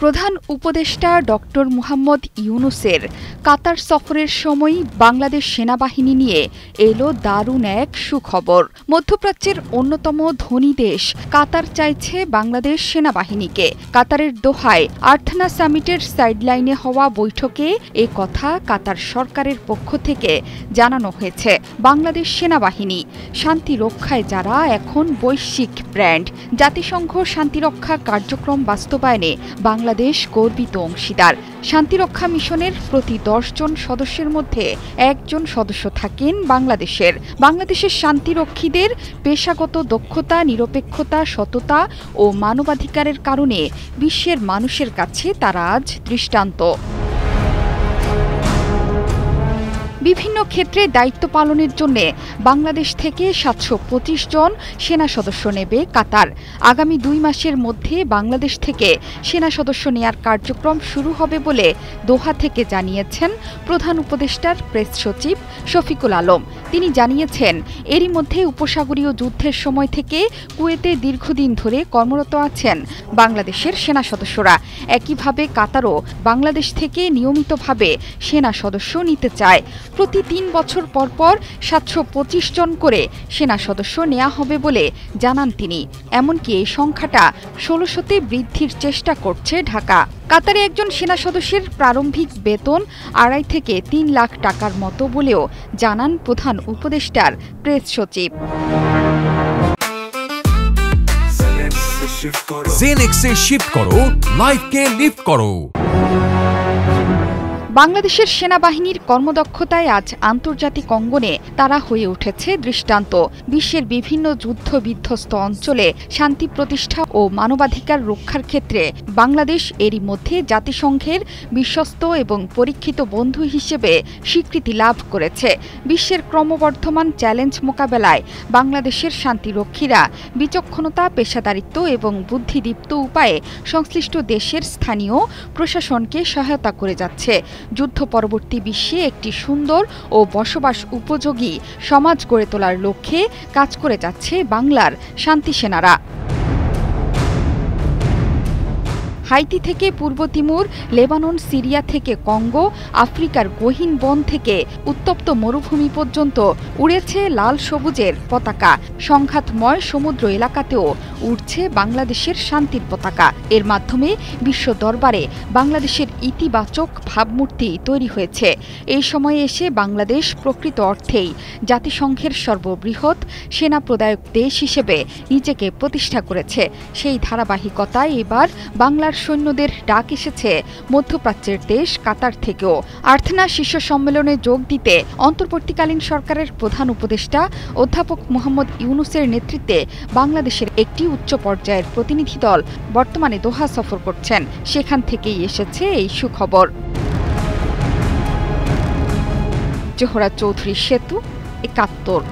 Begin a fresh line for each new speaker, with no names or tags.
প্রধান উপদেষ্টা ডক্টর মুহাম্মদ ইউনূসের কাতার সফরের সময় বাংলাদেশ সেনাবাহিনী নিয়ে এলো দারুণ এক সুখবর। মধ্যপ্রাচ্যের অন্যতম ধনী দেশ কাতার চাইছে বাংলাদেশ সেনাবাহিনীকে। কাতারের দোহায় আর্থনা সামিটের সাইডলাইনে হওয়া বৈঠকে এ কথা কাতার সরকারের পক্ষ থেকে জানানো হয়েছে। বাংলাদেশ সেনাবাহিনী শান্তি রক্ষায় যারা এখন বৈশ্বিক ব্র্যান্ড। জাতিসংঘ শান্তিরক্ষা কার্যক্রম বাস্তবায়নে বাংলাদেশ গর্বিত অংশীদার। শান্তিরক্ষা মিশনের প্রতি ১০ জন সদস্যের মধ্যে একজন সদস্য থাকেন বাংলাদেশের। বাংলাদেশের শান্তিরক্ষীদের পেশাগত দক্ষতা, নিরপেক্ষতা, সততা ও মানবাধিকারের কারণে বিশ্বের মানুষের কাছে তারা আজ দৃষ্টান্ত। বিভিন্ন ক্ষেত্রে দায়িত্ব পালনের জন্য বাংলাদেশ থেকে ৭২৫ জন সেনা সদস্য নেবে কাতার। আগামী ২ মাসের মধ্যে বাংলাদেশ থেকে সেনা সদস্য নেয়ার কার্যক্রম শুরু হবে বলে দোহা থেকে জানিয়েছেন প্রধান উপদেষ্টার প্রেস সচিব শফিকুল আলম। তিনি জানিয়েছেন, এরই মধ্যে উপসাগরীয় যুদ্ধের সময় থেকে কুয়েতে দীর্ঘদিন ধরে কর্মরত আছেন বাংলাদেশের সেনা সদস্যরা। একইভাবে কাতারও বাংলাদেশ থেকে নিয়মিতভাবে সেনা সদস্য নিতে চায়। প্রতি ৩ বছর পর পর ৭২৫ জন করে সেনা সদস্য নেওয়া হবে বলে জানান তিনি। এমনকি এই সংখ্যাটা ১৬০০তে বৃদ্ধির চেষ্টা করছে ঢাকা। কাতারে একজন সেনা সদস্যের প্রারম্ভিক বেতন ২.৫ থেকে ৩ লাখ টাকার মতো বলেও জানান প্রধান উপদেষ্টার প্রেস সচিব।
জেনেক্সে শিফট করো, লাইফকে লিফট করো।
বাংলাদেশের সেনাবাহিনীর কর্মদক্ষতায় আজ আন্তর্জাতিক অঙ্গনে তারা হয়ে উঠেছে দৃষ্টান্ত। বিশ্বের বিভিন্ন যুদ্ধ বিধ্বস্ত অঞ্চলে শান্তি প্রতিষ্ঠা ও মানবাধিকার রক্ষার ক্ষেত্রে বাংলাদেশ এরই মধ্যে জাতিসংঘের বিশ্বস্ত এবং পরীক্ষিত বন্ধু হিসেবে স্বীকৃতি লাভ করেছে। বিশ্বের ক্রমবর্ধমান চ্যালেঞ্জ মোকাবেলায় বাংলাদেশের শান্তিরক্ষীরা বিচক্ষণতা, পেশাদারিত্ব এবং বুদ্ধিদীপ্ত উপায়ে সংশ্লিষ্ট দেশের স্থানীয় প্রশাসনকে সহায়তা করে যাচ্ছে। যুদ্ধ পরবর্তী বিশ্বে একটি সুন্দর ও বসবাস উপযোগী সমাজ গড়ে তোলার লক্ষ্যে কাজ করে যাচ্ছে বাংলার শান্তি সেনারা। হাইতি থেকে পূর্ব তিমুর, লেবানন, সিরিয়া থেকে কঙ্গো, আফ্রিকার গহীন বন থেকে উত্তপ্ত মরুভূমি পর্যন্ত উড়েছে লাল সবুজের পতাকা। সংঘাতময় সমুদ্র এলাকাতেও উড়ছে বাংলাদেশের শান্তির পতাকা। এর মাধ্যমে বিশ্ব দরবারে বাংলাদেশের ইতিবাচক ভাবমূর্তি তৈরি হয়েছে। এই সময়ে এসে বাংলাদেশ প্রকৃত অর্থেই জাতিসংঘের সর্ববৃহৎ সেনা প্রদায়ক দেশ হিসেবে নিজেকে প্রতিষ্ঠা করেছে। সেই ধারাবাহিকতায় এবার বাংলার সৈন্যদের ডাক এসেছে মধ্যপ্রাচ্যের দেশ কাতার থেকেও। আর্থনা শীর্ষ সম্মেলনে যোগ দিতে অন্তর্বর্তীকালীন সরকারের প্রধান উপদেষ্টা অধ্যাপক মুহাম্মদ ইউনূসের নেতৃত্বে বাংলাদেশের একটি উচ্চ পর্যায়ের প্রতিনিধি দল বর্তমানে দোহা সফর করছেন। সেখান থেকেই এসেছে এই সুখবর। জোহরা চৌধুরী সেতু, ৭১।